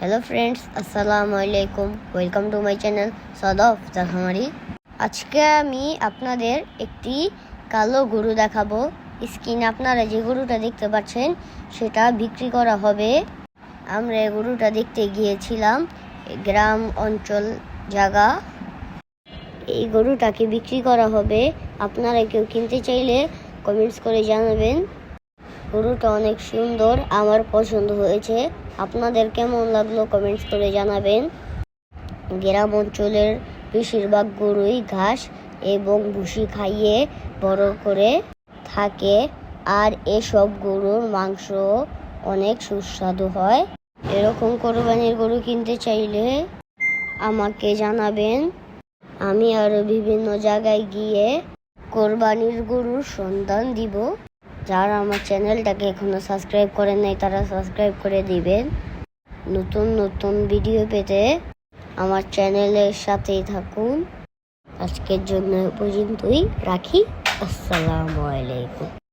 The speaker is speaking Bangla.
হ্যালো ফ্রেন্ডস, আসসালামু আলাইকুম। ওয়েলকাম টু মাই চ্যানেল সদফ জাহামারি। আজকে আমি আপনাদের একটি কালো গরু দেখাবো। স্ক্রিনে আপনারা যে গরুটা দেখতে পাচ্ছেন সেটা বিক্রি করা হবে। আমরা এই গরুটা দেখতে গিয়েছিলাম গ্রাম অঞ্চল জায়গা। এই গরুটাকে বিক্রি করা হবে। আপনারা কেউ কিনতে চাইলে কমেন্টস করে জানাবেন। গরুটা অনেক সুন্দর, আমার পছন্দ হয়েছে। আপনাদের কেমন লাগলো কমেন্টস করে জানাবেন। গ্রাম অঞ্চলের বেশিরভাগ গরুই ঘাস এবং ভুসি খাইয়ে বড় করে থাকে, আর এসব গরুর মাংস অনেক সুস্বাদু হয়। এরকম কোরবানির গরু কিনতে চাইলে আমাকে জানাবেন। আমি আরো বিভিন্ন জায়গায় গিয়ে কোরবানির গরুর সন্ধান দিব। যারা আমার চ্যানেলটাকে এখনো সাবস্ক্রাইব করেন নাই তারা সাবস্ক্রাইব করে দিবেন। নতুন নতুন ভিডিও পেতে আমার চ্যানেলের সাথেই থাকুন। আজকের জন্য পর্যন্তই রাখি। আসসালামু আলাইকুম।